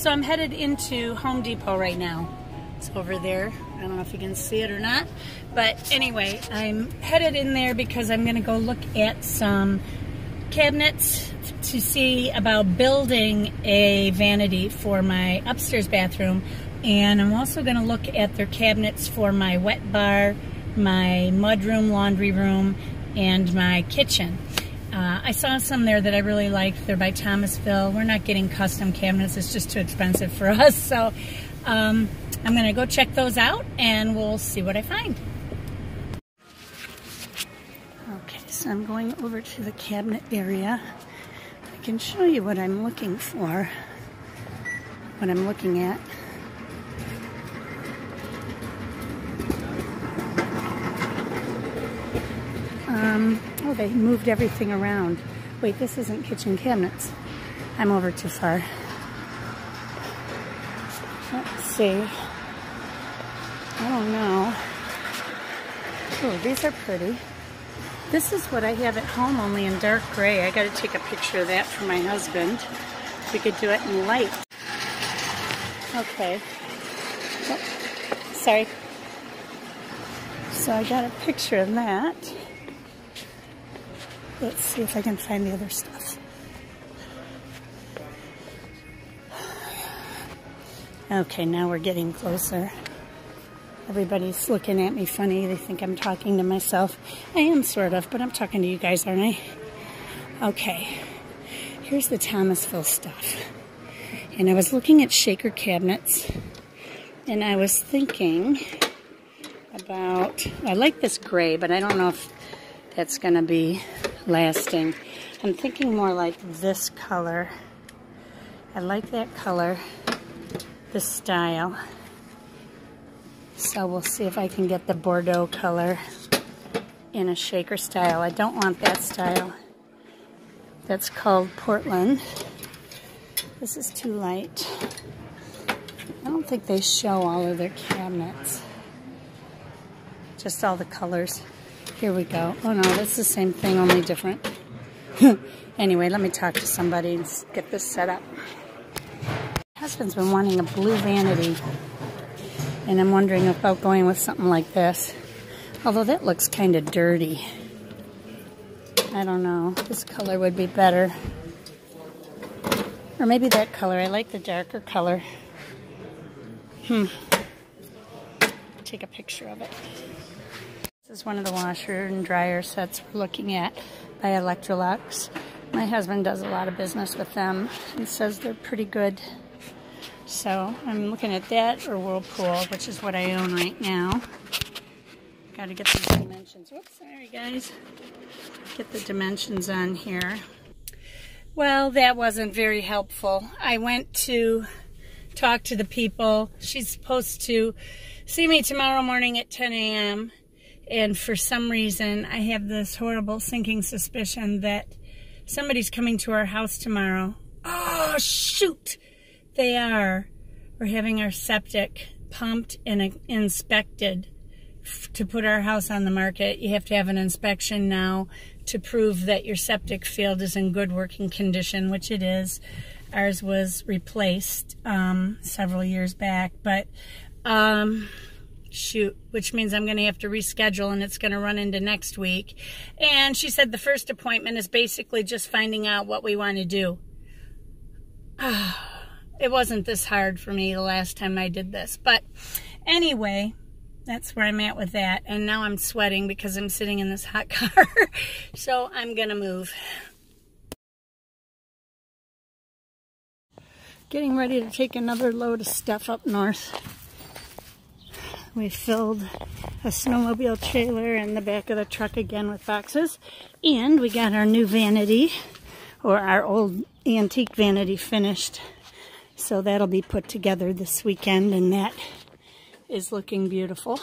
So I'm headed into Home Depot right now. It's over there. I don't know if you can see it or not. But anyway, I'm headed in there because I'm going to go look at some cabinets to see about building a vanity for my upstairs bathroom. And I'm also going to look at their cabinets for my wet bar, my mudroom, laundry room, and my kitchen. I saw some there that I really liked. They're by Thomasville. We're not getting custom cabinets. It's just too expensive for us. So I'm going to go check those out and we'll see what I find. Okay, so I'm going over to the cabinet area. I can show you what I'm looking for, what I'm looking at. Oh, they moved everything around. Wait, this isn't kitchen cabinets. I'm over too far. Let's see. I don't know. Oh, these are pretty. This is what I have at home, only in dark gray. I got to take a picture of that for my husband. We could do it in light. Okay. Oh, sorry. So I got a picture of that. Let's see if I can find the other stuff. Okay, now we're getting closer. Everybody's looking at me funny. They think I'm talking to myself. I am sort of, but I'm talking to you guys, aren't I? Okay, here's the Thomasville stuff. And I was looking at shaker cabinets, and I was thinking about, I like this gray, but I don't know if that's going to be lasting. I'm thinking more like this color. I like that color, this style. So we'll see if I can get the Bordeaux color in a shaker style. I don't want that style. That's called Portland. This is too light. I don't think they show all of their cabinets. Just all the colors. Here we go. Oh no, that's the same thing, only different. Anyway, let me talk to somebody and get this set up. My husband's been wanting a blue vanity, and I'm wondering about going with something like this. Although that looks kind of dirty. I don't know. This color would be better. Or maybe that color. I like the darker color. Take a picture of it. This is one of the washer and dryer sets we're looking at by Electrolux. My husband does a lot of business with them and says they're pretty good. So I'm looking at that or Whirlpool, which is what I own right now. Got to get these dimensions. Whoops, sorry guys. Get the dimensions on here. Well, that wasn't very helpful. I went to talk to the people. She's supposed to see me tomorrow morning at 10 a.m. And for some reason, I have this horrible sinking suspicion that somebody's coming to our house tomorrow. Oh, shoot! They are. We're having our septic pumped and inspected to put our house on the market. You have to have an inspection now to prove that your septic field is in good working condition, which it is. Ours was replaced several years back, but shoot, which means I'm going to have to reschedule and it's going to run into next week. And she said the first appointment is basically just finding out what we want to do. It wasn't this hard for me the last time I did this. But anyway, that's where I'm at with that. And now I'm sweating because I'm sitting in this hot car. So I'm going to move. Getting ready to take another load of stuff up north. We filled a snowmobile trailer in the back of the truck again with boxes. And we got our new vanity, or our old antique vanity, finished. So that'll be put together this weekend, and that is looking beautiful.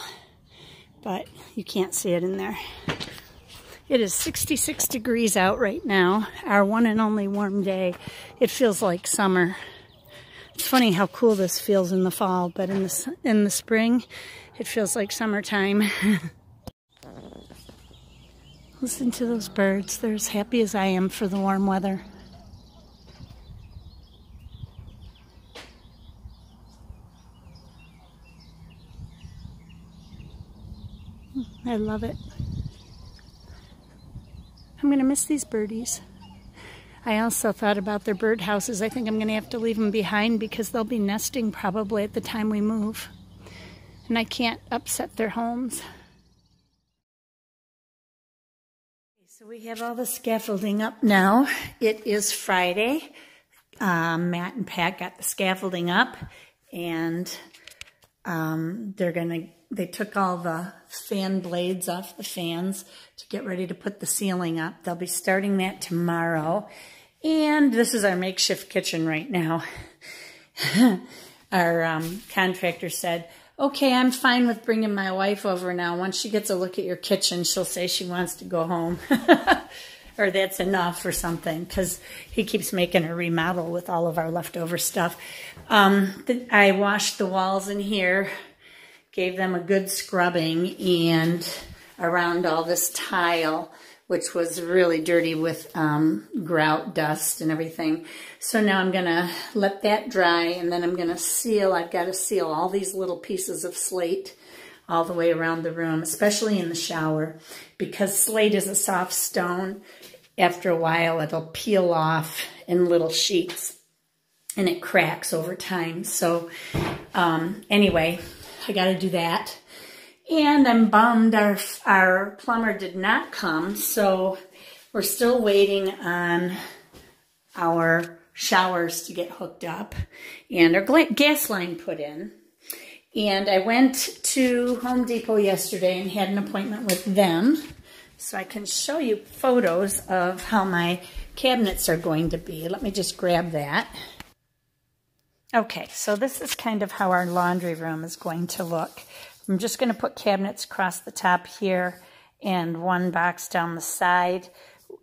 But you can't see it in there. It is 66 degrees out right now, our one and only warm day. It feels like summer. It's funny how cool this feels in the fall, but in the spring, it feels like summertime. Listen to those birds. They're as happy as I am for the warm weather. I love it. I'm going to miss these birdies. I also thought about their bird houses. I think I'm going to have to leave them behind because they'll be nesting probably at the time we move. And I can't upset their homes. So we have all the scaffolding up now. It is Friday. Matt and Pat got the scaffolding up, and they took all the fan blades off the fans to get ready to put the ceiling up. They'll be starting that tomorrow. And this is our makeshift kitchen right now. Our contractor said, okay, I'm fine with bringing my wife over now. Once she gets a look at your kitchen, she'll say she wants to go home. Or that's enough or something, because he keeps making a remodel with all of our leftover stuff. I washed the walls in here, gave them a good scrubbing, and around all this tile, which was really dirty with grout dust and everything. So now I'm going to let that dry, and then I'm going to seal. I've got to seal all these little pieces of slate all the way around the room, especially in the shower, because slate is a soft stone. After a while, it'll peel off in little sheets, and it cracks over time. So anyway, I got to do that. And I'm bummed our plumber did not come, so we're still waiting on our showers to get hooked up and our gas line put in. And I went to Home Depot yesterday and had an appointment with them, so I can show you photos of how my cabinets are going to be. Let me just grab that. Okay, so this is kind of how our laundry room is going to look. I'm just going to put cabinets across the top here and one box down the side.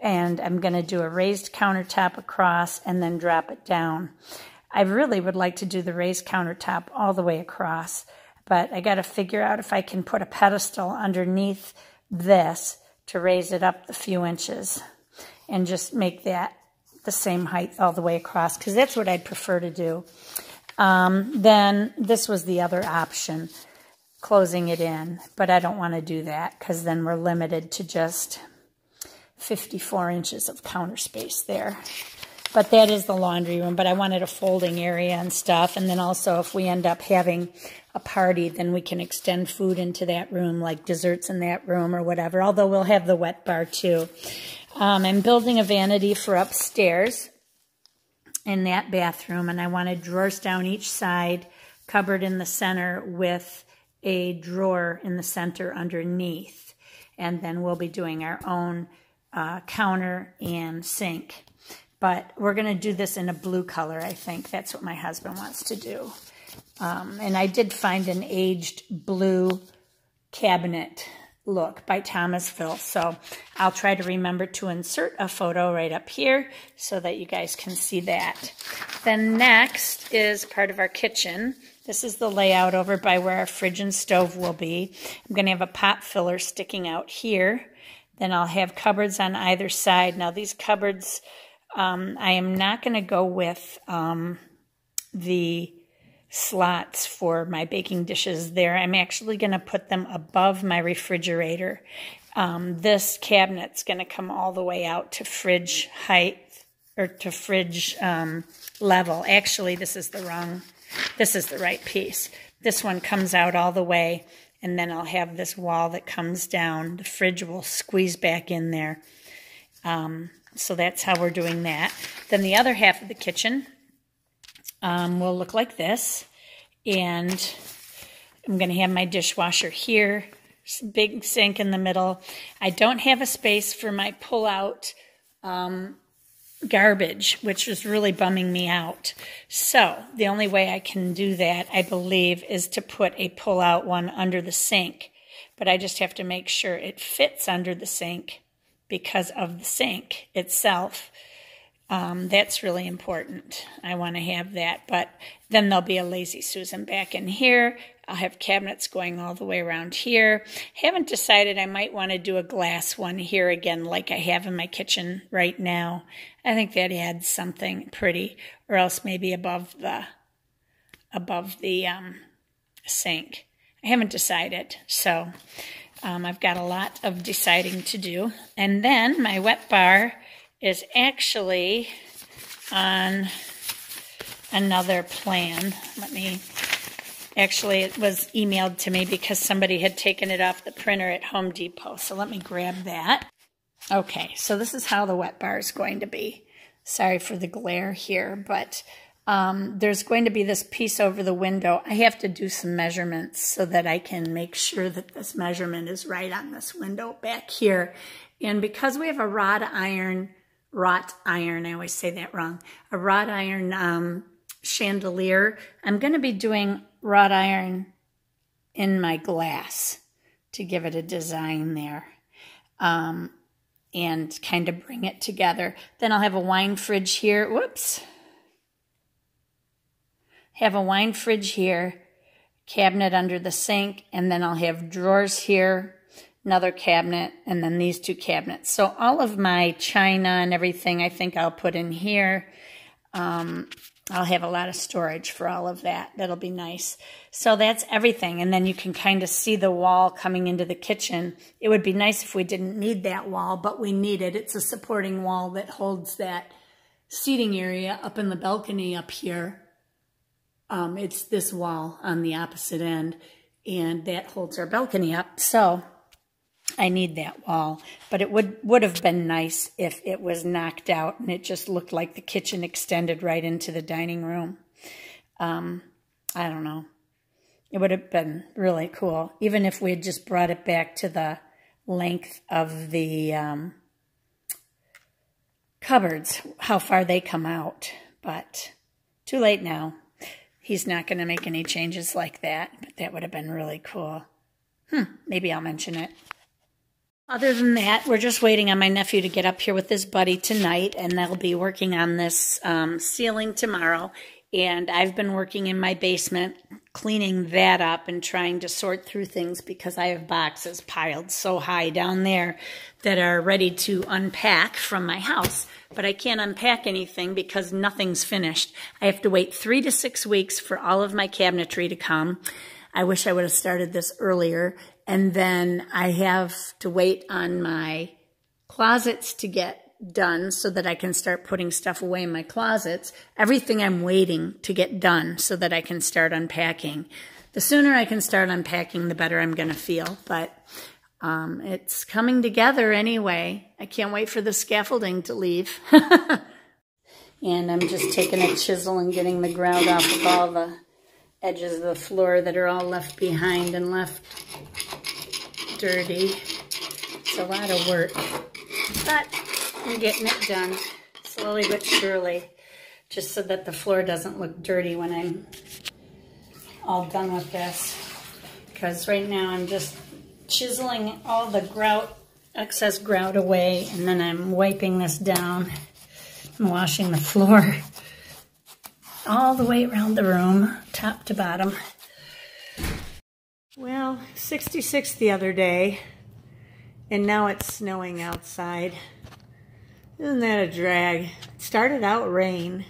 And I'm going to do a raised countertop across and then drop it down. I really would like to do the raised countertop all the way across, but I got to figure out if I can put a pedestal underneath this to raise it up a few inches and just make that the same height all the way across, because that's what I'd prefer to do. Then this was the other option, closing it in, but I don't want to do that because then we're limited to just 54 inches of counter space there. But that is the laundry room, but I wanted a folding area and stuff. And then also if we end up having a party, then we can extend food into that room, like desserts in that room or whatever, although we'll have the wet bar too. I'm building a vanity for upstairs in that bathroom, and I wanted drawers down each side, cupboard in the center with a drawer in the center underneath. And then we'll be doing our own counter and sink. But we're going to do this in a blue color, I think. That's what my husband wants to do. And I did find an aged blue cabinet look by Thomasville. So I'll try to remember to insert a photo right up here so that you guys can see that. Then next is part of our kitchen. This is the layout over by where our fridge and stove will be. I'm going to have a pot filler sticking out here. Then I'll have cupboards on either side. Now these cupboards, I am not going to go with the slots for my baking dishes there. I'm actually going to put them above my refrigerator. This cabinet's going to come all the way out to fridge height, or to fridge level. Actually, this is the right piece. This one comes out all the way, and then I'll have this wall that comes down. The fridge will squeeze back in there. So that's how we're doing that. Then the other half of the kitchen will look like this. And I'm going to have my dishwasher here, big sink in the middle. I don't have a space for my pull-out garbage, which is really bumming me out. So the only way I can do that, I believe, is to put a pull-out one under the sink. But I just have to make sure it fits under the sink because of the sink itself. That's really important. I want to have that. But then there'll be a Lazy Susan back in here. I'll have cabinets going all the way around here. Haven't decided. I might want to do a glass one here again like I have in my kitchen right now. I think that adds something pretty, or else maybe above the sink. I haven't decided. So I've got a lot of deciding to do. And then my wet bar is actually on another plan. Actually, it was emailed to me because somebody had taken it off the printer at Home Depot. So let me grab that. Okay, so this is how the wet bar is going to be. Sorry for the glare here, but there's going to be this piece over the window. I have to do some measurements so that I can make sure that this measurement is right on this window back here. And because we have a wrought iron, I always say that wrong, a wrought iron chandelier, I'm going to be doing wrought iron in my glass to give it a design there. And kind of bring it together. Then I'll have a wine fridge here. Whoops. Have a wine fridge here, cabinet under the sink, and then I'll have drawers here, another cabinet, and then these two cabinets. So all of my china and everything I think I'll put in here. I'll have a lot of storage for all of that. That'll be nice. So that's everything. And then you can kind of see the wall coming into the kitchen. It would be nice if we didn't need that wall, but we need it. It's a supporting wall that holds that seating area up in the balcony up here. It's this wall on the opposite end, and that holds our balcony up. So I need that wall, but it would have been nice if it was knocked out and it just looked like the kitchen extended right into the dining room. I don't know. It would have been really cool, even if we had just brought it back to the length of the cupboards, how far they come out. But too late now. He's not going to make any changes like that, but that would have been really cool. Maybe I'll mention it. Other than that, we're just waiting on my nephew to get up here with his buddy tonight, and they'll be working on this ceiling tomorrow. And I've been working in my basement, cleaning that up and trying to sort through things because I have boxes piled so high down there that are ready to unpack from my house. But I can't unpack anything because nothing's finished. I have to wait 3 to 6 weeks for all of my cabinetry to come. I wish I would have started this earlier. And then I have to wait on my closets to get done so that I can start putting stuff away in my closets. Everything I'm waiting to get done so that I can start unpacking. The sooner I can start unpacking, the better I'm going to feel. But it's coming together anyway. I can't wait for the scaffolding to leave. And I'm just taking a chisel and getting the grout off of all the edges of the floor that are all left behind and left dirty. It's a lot of work, but I'm getting it done slowly but surely, just so that the floor doesn't look dirty when I'm all done with this. Because right now I'm just chiseling all the grout, excess grout away, and then I'm wiping this down and washing the floor all the way around the room, top to bottom. Well, 66 the other day, and now it's snowing outside. Isn't that a drag? It started out rain.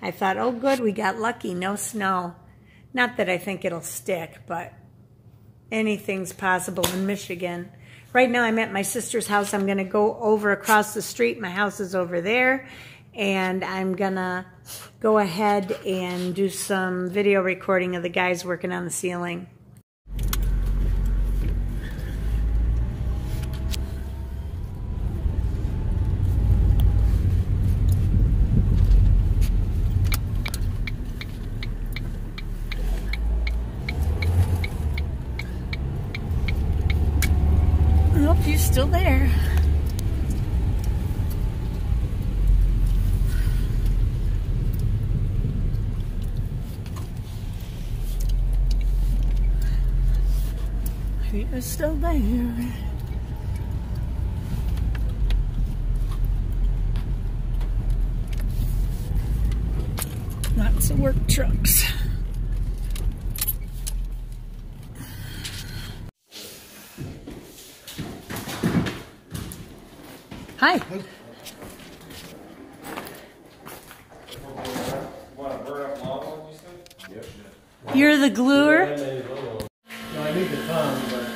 I thought, oh good, we got lucky, no snow. Not that I think it'll stick, but anything's possible in Michigan. Right now I'm at my sister's house. I'm going to go over across the street. My house is over there. And I'm going to go ahead and do some video recording of the guys working on the ceiling. Nope, he's still there. He is still there. Lots of work trucks. Hi. You're the gluer? No, I need the tongue, but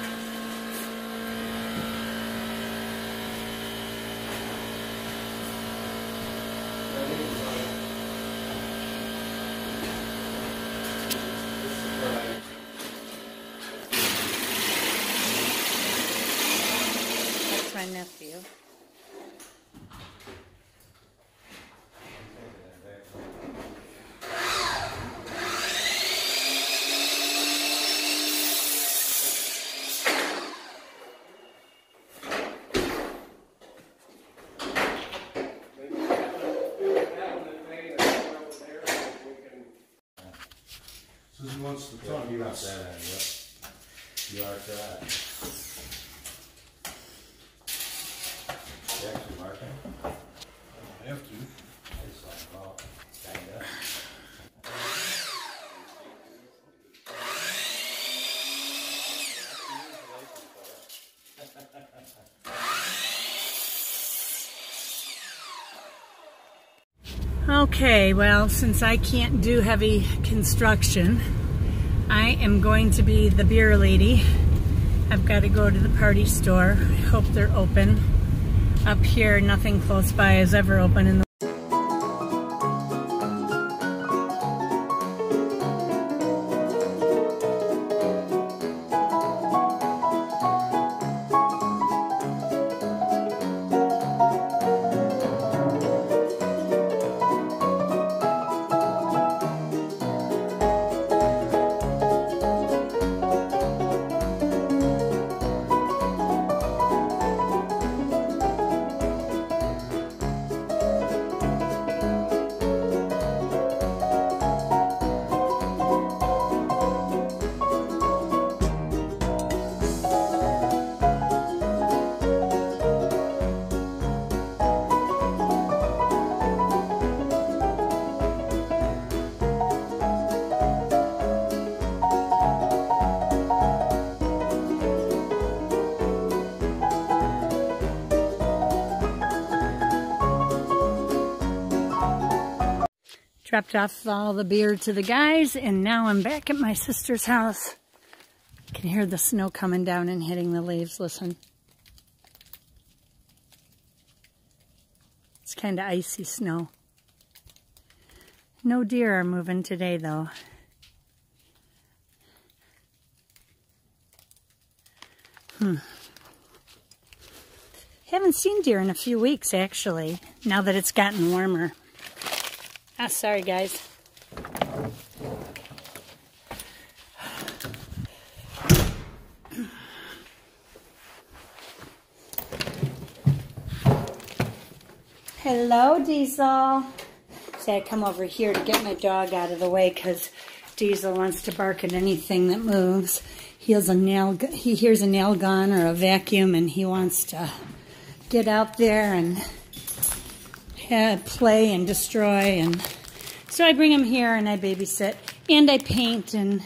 wants the front. You want that end, yep. You are that. You actually marking? I have to. I just like, well, kinda. Okay, well, since I can't do heavy construction, I am going to be the beer lady. I've got to go to the party store. I hope they're open. Up here, nothing close by is ever open in the dropped off all the beer to the guys, and now I'm back at my sister's house. I can hear the snow coming down and hitting the leaves. Listen. It's kind of icy snow. No deer are moving today, though. Haven't seen deer in a few weeks, actually, now that it's gotten warmer. Ah, sorry, guys. Hello, Diesel. See, I come over here to get my dog out of the way because Diesel wants to bark at anything that moves. He hears a nail gun or a vacuum, and he wants to get out there and play and destroy. And so I bring him here and I babysit, and I paint and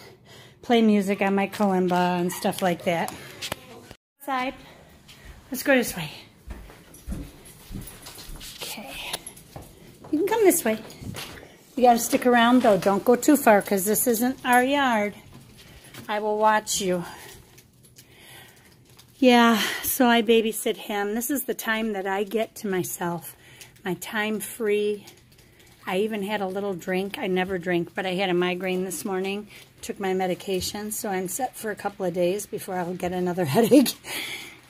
play music on my kalimba and stuff like that. Outside. Let's go this way. Okay. You can come this way. You gotta stick around though. Don't go too far because this isn't our yard. I will watch you. Yeah, so I babysit him. This is the time that I get to myself. My time free. I even had a little drink. I never drink, but I had a migraine this morning. Took my medication, so I'm set for a couple of days before I'll get another headache.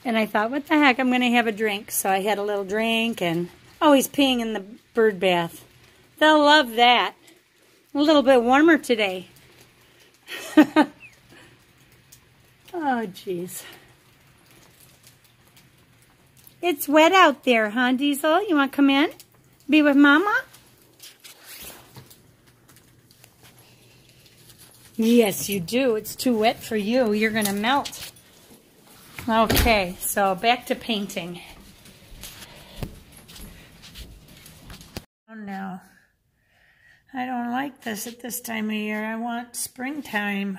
And I thought, what the heck, I'm going to have a drink. So I had a little drink, and oh, he's peeing in the bird bath. They'll love that. A little bit warmer today. Oh, jeez. It's wet out there, huh, Diesel? You want to come in? Be with Mama? Yes, you do. It's too wet for you. You're going to melt. Okay, so back to painting. Oh, no. I don't like this at this time of year. I want springtime.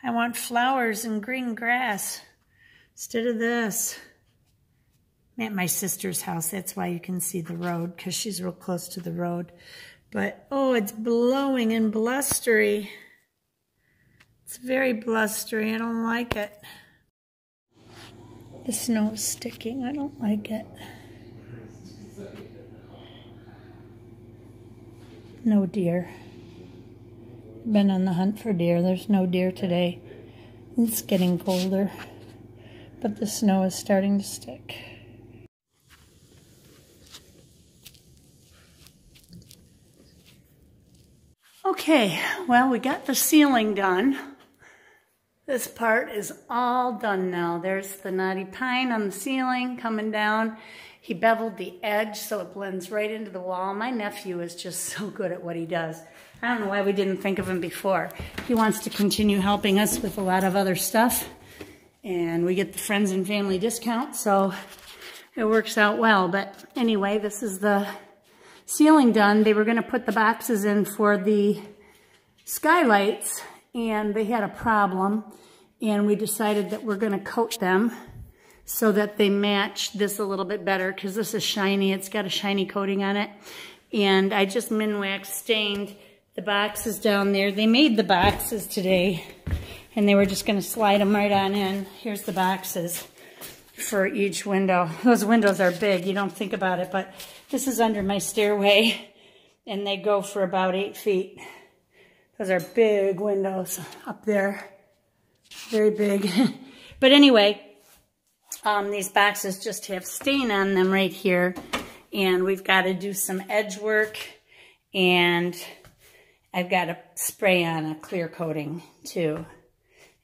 I want flowers and green grass instead of this. I'm at my sister's house. That's why you can see the road, because she's real close to the road. But, oh, it's blowing and blustery. It's very blustery. I don't like it. The snow is sticking. I don't like it. No deer. Been on the hunt for deer. There's no deer today. It's getting colder, but the snow is starting to stick. Okay, well, we got the ceiling done. This part is all done now. There's the knotty pine on the ceiling coming down, He beveled the edge so it blends right into the wall. My nephew is just so good at what he does. I don't know why we didn't think of him before. He wants to continue helping us with a lot of other stuff. And we get the friends and family discount, so it works out well. But anyway, this is the ceiling done. They were going to put the boxes in for the skylights, and they had a problem. And we decided that we're going to coat them so that they match this a little bit better, because this is shiny. It's got a shiny coating on it. And I just Minwax stained the boxes down there. They made the boxes today, and they were just going to slide them right on in. Here's the boxes for each window. Those windows are big. You don't think about it, but this is under my stairway, and they go for about 8 feet. Those are big windows up there. Very big. But anyway, these boxes just have stain on them right here, and we've got to do some edge work, and I've got to spray on a clear coating too.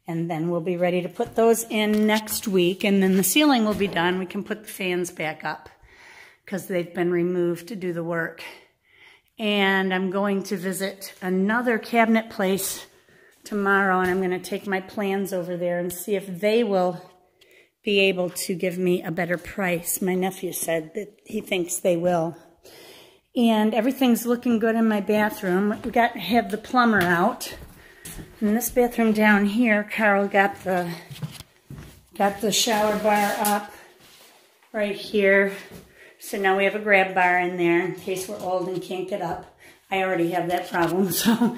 And then we'll be ready to put those in next week, and then the ceiling will be done. We can put the fans back up because they've been removed to do the work. And I'm going to visit another cabinet place tomorrow, and I'm going to take my plans over there and see if they will be able to give me a better price. My nephew said that he thinks they will. And everything's looking good in my bathroom. We got to have the plumber out. In this bathroom down here, Carol got the shower bar up right here. So now we have a grab bar in there in case we're old and can't get up. I already have that problem. So,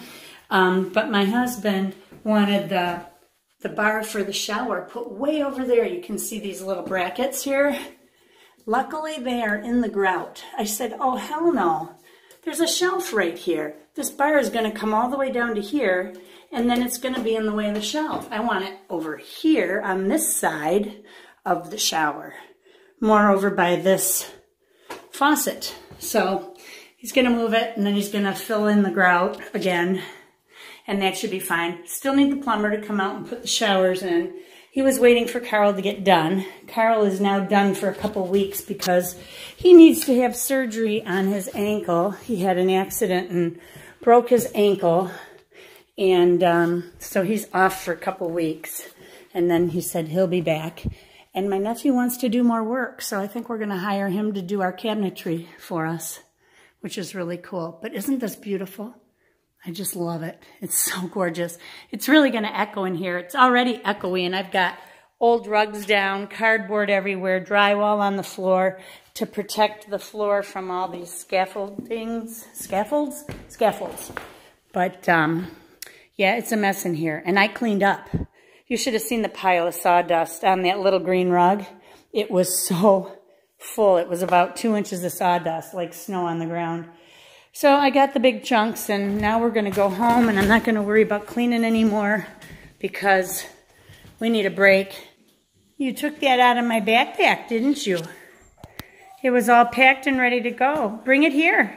but my husband wanted the bar for the shower put way over there. You can see these little brackets here. Luckily, they are in the grout. I said, oh, hell no. There's a shelf right here. This bar is going to come all the way down to here, and then it's going to be in the way of the shelf. I want it over here on this side of the shower, more over by this faucet. So he's going to move it, and then he's going to fill in the grout again, and that should be fine. Still need the plumber to come out and put the showers in. He was waiting for Carl to get done. Carl is now done for a couple weeks because he needs to have surgery on his ankle. He had an accident and broke his ankle, and so he's off for a couple weeks. And then he said he'll be back. And my nephew wants to do more work, so I think we're going to hire him to do our cabinetry for us, which is really cool. But isn't this beautiful? I just love it. It's so gorgeous. It's really going to echo in here. It's already echoey, and I've got old rugs down, cardboard everywhere, drywall on the floor to protect the floor from all these scaffolds. But, yeah, it's a mess in here, and I cleaned up. You should have seen the pile of sawdust on that little green rug. It was so full. It was about 2 inches of sawdust, like snow on the ground. So I got the big chunks, and now we're going to go home, and I'm not going to worry about cleaning anymore because we need a break. You took that out of my backpack, didn't you? It was all packed and ready to go. Bring it here.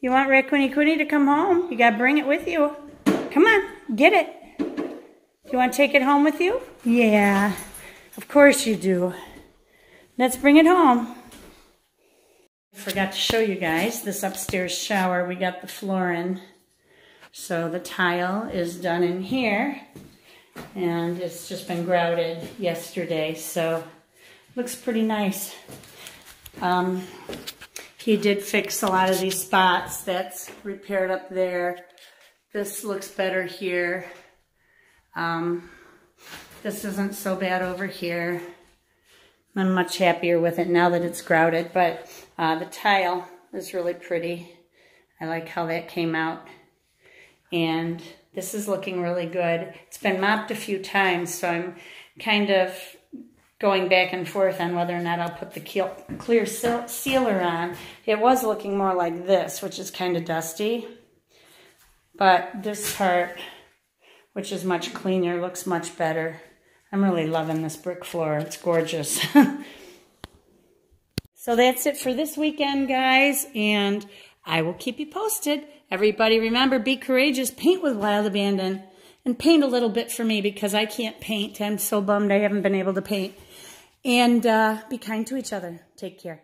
You want Raccoony Coonie to come home? You got to bring it with you. Come on, get it. You want to take it home with you? Yeah, of course you do. Let's bring it home. I forgot to show you guys this upstairs shower. We got the floor in. So the tile is done in here, and it's just been grouted yesterday, so looks pretty nice. He did fix a lot of these spots. That's repaired up there. This looks better here. This isn't so bad over here. I'm much happier with it now that it's grouted, but the tile is really pretty. I like how that came out. And this is looking really good. It's been mopped a few times, so I'm kind of going back and forth on whether or not I'll put the clear sealer on. It was looking more like this, which is kind of dusty. But this part, which is much cleaner, looks much better. I'm really loving this brick floor. It's gorgeous. So that's it for this weekend, guys, and I will keep you posted. Everybody remember, be courageous, paint with wild abandon, and paint a little bit for me because I can't paint. I'm so bummed I haven't been able to paint. And be kind to each other. Take care.